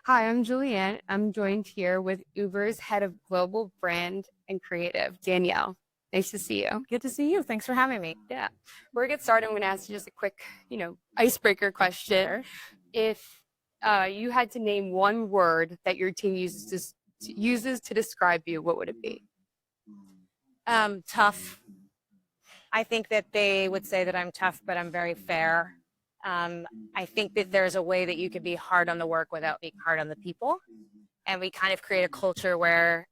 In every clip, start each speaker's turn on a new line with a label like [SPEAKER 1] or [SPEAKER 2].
[SPEAKER 1] Hi, I'm Julianne. I'm joined here with Uber's head of global brand and creative, Danielle. Nice to see you.
[SPEAKER 2] Good to see you. Thanks for having me.
[SPEAKER 1] Yeah. Before we get started, I'm going to ask you just a quick, icebreaker question.
[SPEAKER 2] Sure.
[SPEAKER 1] If you had to name one word that your team uses to describe you, what would it be?
[SPEAKER 2] Tough. I think that they would say that I'm tough, but I'm very fair. I think that there's a way that you can be hard on the work without being hard on the people. And we kind of create a culture where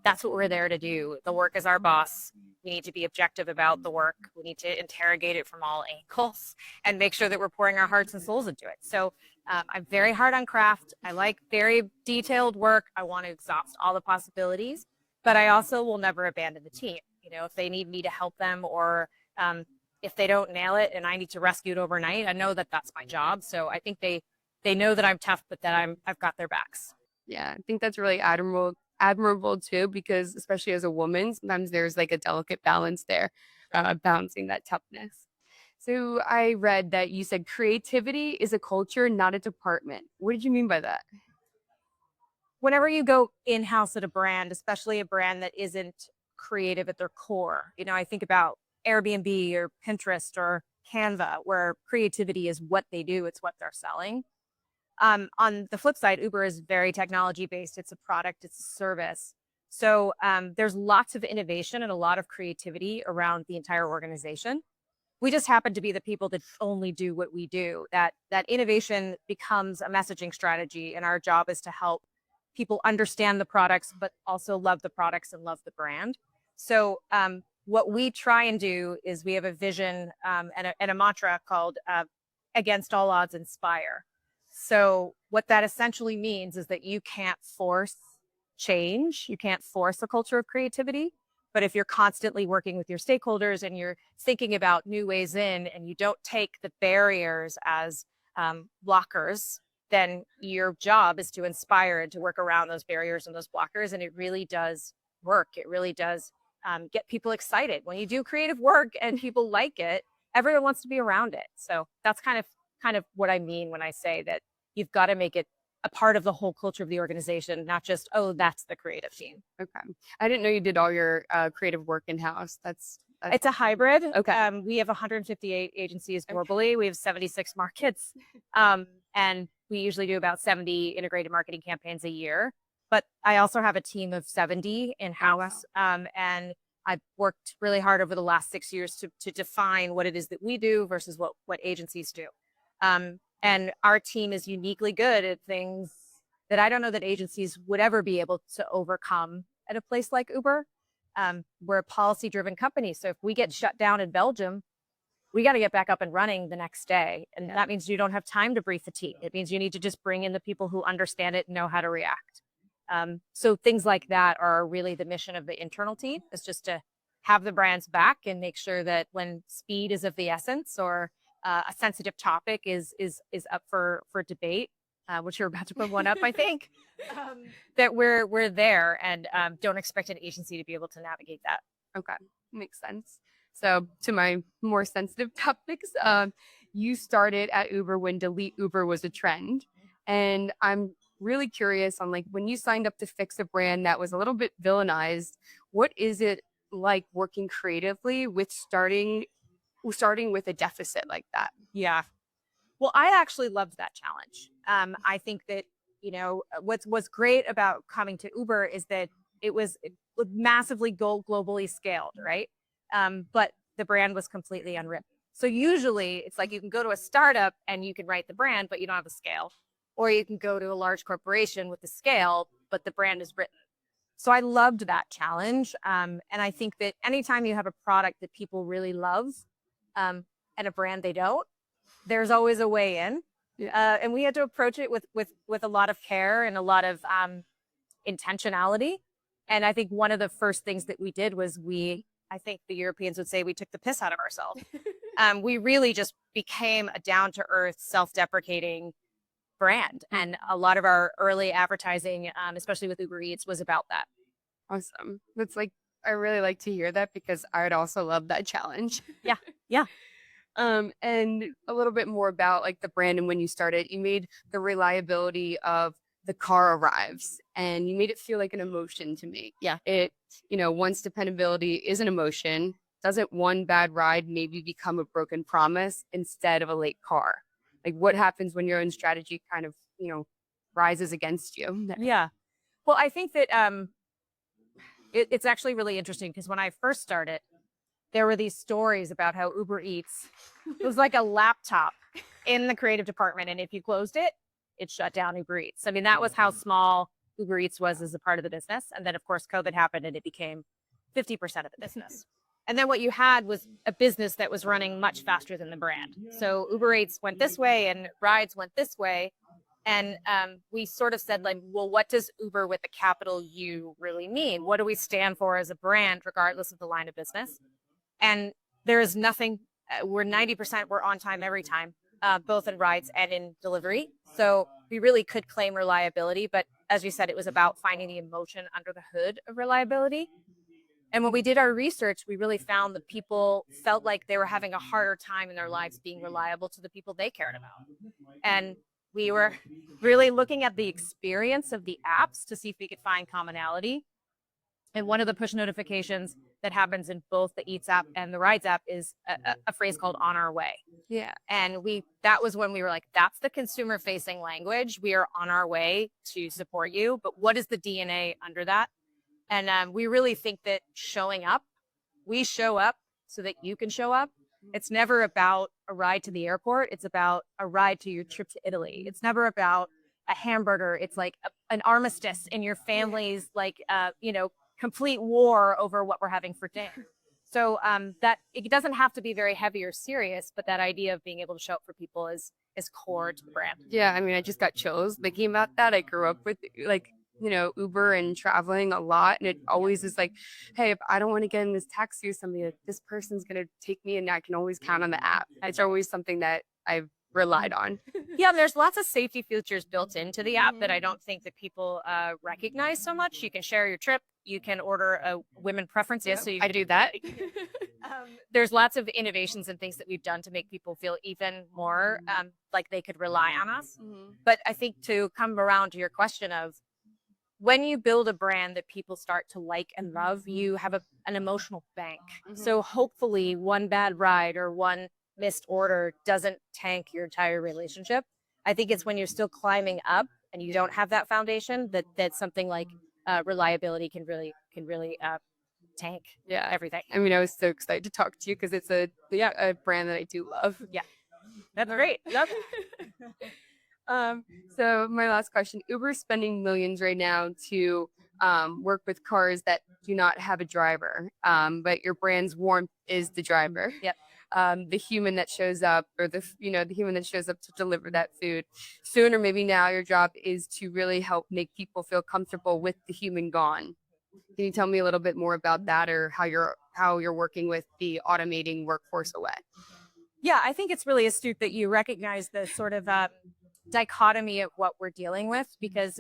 [SPEAKER 2] that's what we're there to do. The work is our boss. We need to be objective about the work. We need to interrogate it from all angles and make sure that we're pouring our hearts and souls into it. So I'm very hard on craft. I like very detailed work. I want to exhaust all the possibilities, but I also will never abandon the team. If they need me to help them or if they don't nail it and I need to rescue it overnight, I know that that's my job. So I think they know that I'm tough, but that I've got their backs.
[SPEAKER 1] Yeah, I think that's really admirable too, because especially as a woman, sometimes there's like a delicate balance there, balancing that toughness. So I read that you said creativity is a culture, not a department. What did you mean by that?
[SPEAKER 2] Whenever you go in-house at a brand, especially a brand that isn't creative at their core, I think about Airbnb or Pinterest or Canva, where creativity is what they do, it's what they're selling. On the flip side, Uber is very technology based. It's a product, it's a service. So there's lots of innovation and a lot of creativity around the entire organization. We just happen to be the people that only do what we do. That innovation becomes a messaging strategy, and our job is to help people understand the products, but also love the products and love the brand. So what we try and do is we have a vision and a mantra called "Against all odds, inspire." So what that essentially means is that you can't force change. You can't force a culture of creativity. But if you're constantly working with your stakeholders and you're thinking about new ways in and you don't take the barriers as blockers, then your job is to inspire and to work around those barriers and those blockers. And it really does work. It really does get people excited. When you do creative work and people like it, everyone wants to be around it. So that's kind of what I mean when I say that you've got to make it a part of the whole culture of the organization, not just, oh, that's the creative team.
[SPEAKER 1] Okay, I didn't know you did all your creative work in house. That's
[SPEAKER 2] It's a hybrid.
[SPEAKER 1] okay.
[SPEAKER 2] We have 158 agencies
[SPEAKER 1] Okay.
[SPEAKER 2] globally. We have 76 markets. And we usually do about 70 integrated marketing campaigns a year. But I also have a team of 70 in-house. And I've worked really hard over the last 6 years to define what it is that we do versus what agencies do. And our team is uniquely good at things that I don't know that agencies would ever be able to overcome at a place like Uber. We're a policy driven company. So if we get shut down in Belgium, we got to get back up and running the next day. And that means you don't have time to brief the team. It means you need to just bring in the people who understand it and know how to react. So things like that are really the mission of the internal team, is just to have the brands back and make sure that when speed is of the essence or a sensitive topic is up for debate, which you're about to put one up, I think, that we're there and don't expect an agency to be able to navigate that.
[SPEAKER 1] Okay, makes sense. So to my more sensitive topics, you started at Uber when delete Uber was a trend, and I'm really curious on like when you signed up to fix a brand that was a little bit villainized. What is it like working creatively with starting with a deficit like that?
[SPEAKER 2] Yeah. Well, I actually loved that challenge. I think that, what's great about coming to Uber is that it was massively globally scaled, right? But the brand was completely unwritten. So usually it's like you can go to a startup and you can write the brand, but you don't have the scale. Or you can go to a large corporation with the scale, but the brand is written. So I loved that challenge. And I think that anytime you have a product that people really love and a brand they don't, there's always a way in.
[SPEAKER 1] Yeah.
[SPEAKER 2] And we had to approach it with a lot of care and a lot of intentionality. And I think one of the first things that we did was I think the Europeans would say we took the piss out of ourselves. We really just became a down to earth, self-deprecating brand. And a lot of our early advertising, especially with Uber Eats, was about that.
[SPEAKER 1] Awesome. That's like I really like to hear that because I'd also love that challenge.
[SPEAKER 2] Yeah. Yeah.
[SPEAKER 1] And a little bit more about like the brand and when you started, you made the reliability of the car arrives, and you made it feel like an emotion to me.
[SPEAKER 2] Yeah.
[SPEAKER 1] It, once dependability is an emotion, doesn't one bad ride maybe become a broken promise instead of a late car? Like, what happens when your own strategy kind of, rises against you?
[SPEAKER 2] Yeah. Well, I think that it's actually really interesting because when I first started, there were these stories about how Uber Eats, it was like a laptop in the creative department. And if you closed it, it shut down Uber Eats. I mean, that was how small Uber Eats was as a part of the business. And then, of course, COVID happened and it became 50% of the business. And then what you had was a business that was running much faster than the brand. So Uber Eats went this way and rides went this way. And we sort of said, like, well, what does Uber with a capital U really mean? What do we stand for as a brand, regardless of the line of business? And there is nothing, we're 90%, we're on time every time, both in rides and in delivery. So we really could claim reliability. But as you said, it was about finding the emotion under the hood of reliability. And when we did our research, we really found that people felt like they were having a harder time in their lives being reliable to the people they cared about. And we were really looking at the experience of the apps to see if we could find commonality. And one of the push notifications that happens in both the Eats app and the Rides app is a phrase called "on our way."
[SPEAKER 1] Yeah.
[SPEAKER 2] And that was when we were like, that's the consumer facing language. We are on our way to support you. But what is the DNA under that? And we really think that we show up so that you can show up. It's never about a ride to the airport. It's about a ride to your trip to Italy. It's never about a hamburger. It's like an armistice in your family's, like, complete war over what we're having for dinner. So that it doesn't have to be very heavy or serious, but that idea of being able to show up for people is core to the brand.
[SPEAKER 1] Yeah, I mean, I just got chills thinking about that. I grew up with Uber and traveling a lot, and it always is like, hey, if I don't want to get in this taxi with somebody, like, this person's gonna take me, and I can always count on the app. It's always something that I've relied on.
[SPEAKER 2] Yeah, there's lots of safety features built into the app that I don't think that people recognize so much. You can share your trip. You can order women preferences.
[SPEAKER 1] Yeah,
[SPEAKER 2] so
[SPEAKER 1] I do that.
[SPEAKER 2] There's lots of innovations and things that we've done to make people feel even more like they could rely on us. But I think to come around to your question of, when you build a brand that people start to like and love, you have an emotional bank. So hopefully one bad ride or one missed order doesn't tank your entire relationship. I think it's when you're still climbing up and you don't have that foundation that something like reliability can really tank everything.
[SPEAKER 1] I mean, I was so excited to talk to you because it's a brand that I do love.
[SPEAKER 2] Yeah, that's great. Love
[SPEAKER 1] So my last question: Uber's spending millions right now to work with cars that do not have a driver, but your brand's warmth is the driver.
[SPEAKER 2] Yep.
[SPEAKER 1] The human that shows up, or the human that shows up to deliver that food. Soon, or maybe now, your job is to really help make people feel comfortable with the human gone. Can you tell me a little bit more about that, or how you're working with the automating workforce away?
[SPEAKER 2] Yeah, I think it's really astute that you recognize the sort of dichotomy of what we're dealing with, because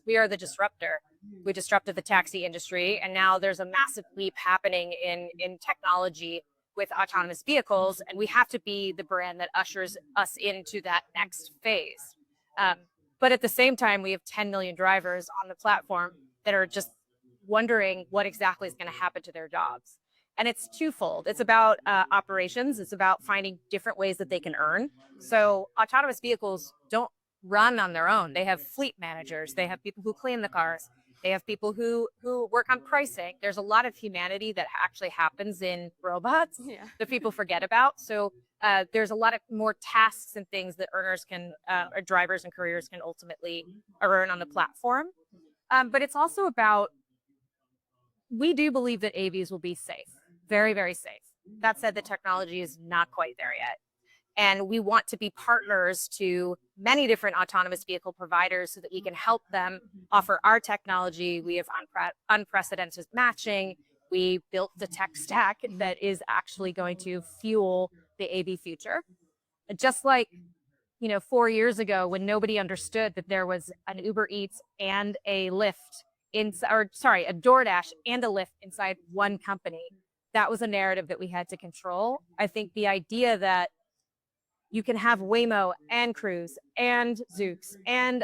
[SPEAKER 2] we are the disruptor. We disrupted the taxi industry, and now there's a massive leap happening in technology with autonomous vehicles, and we have to be the brand that ushers us into that next phase. But at the same time, we have 10 million drivers on the platform that are just wondering what exactly is going to happen to their jobs. And it's twofold. It's about operations. It's about finding different ways that they can earn. So autonomous vehicles don't run on their own. They have fleet managers. They have people who clean the cars. They have people who work on pricing. There's a lot of humanity that actually happens in robots that people forget about. So there's a lot of more tasks and things that earners can, or drivers and couriers can ultimately earn on the platform. But it's also about, we do believe that AVs will be safe, very, very safe. That said, the technology is not quite there yet. And we want to be partners to many different autonomous vehicle providers so that we can help them offer our technology. We have unprecedented matching. We built the tech stack that is actually going to fuel the AV future. Just like, 4 years ago, when nobody understood that there was an Uber Eats and a Lyft a DoorDash and a Lyft inside one company. That was a narrative that we had to control. I think the idea that you can have Waymo and Cruise and Zoox and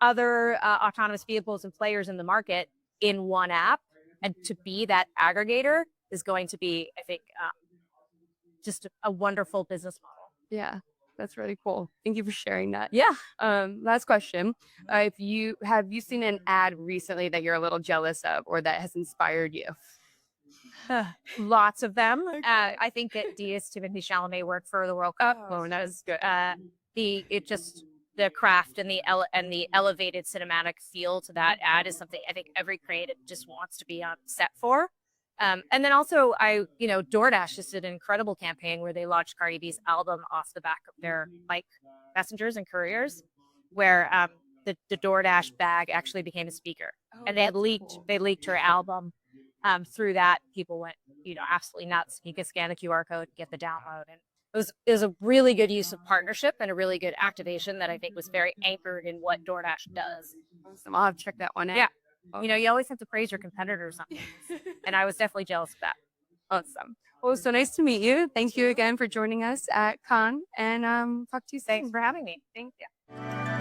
[SPEAKER 2] other autonomous vehicles and players in the market in one app. And to be that aggregator is going to be, I think, just a wonderful business model.
[SPEAKER 1] Yeah, that's really cool. Thank you for sharing that.
[SPEAKER 2] Yeah.
[SPEAKER 1] Last question. If you have you seen an ad recently that you're a little jealous of or that has inspired you?
[SPEAKER 2] Lots of them.
[SPEAKER 1] Okay.
[SPEAKER 2] I think that Timothy Chalamet worked for the World Cup.
[SPEAKER 1] Oh, that was good.
[SPEAKER 2] The craft and the elevated cinematic feel to that ad is something I think every creative just wants to be on set for. And then also DoorDash just did an incredible campaign where they launched Cardi B's album off the back of their like messengers and couriers, where the DoorDash bag actually became a speaker, and they leaked her album. Through that, people went absolutely nuts. You could scan the QR code, get the download, and it was a really good use of partnership and a really good activation that I think was very anchored in what DoorDash does.
[SPEAKER 1] Awesome. I'll have to check that one out.
[SPEAKER 2] Yeah. You always have to praise your competitors on things. And I was definitely jealous of that.
[SPEAKER 1] Awesome. Well, so nice to meet you. Thank you again for joining us at Con, and talk to you soon.
[SPEAKER 2] Thanks for having me.
[SPEAKER 1] Thank you.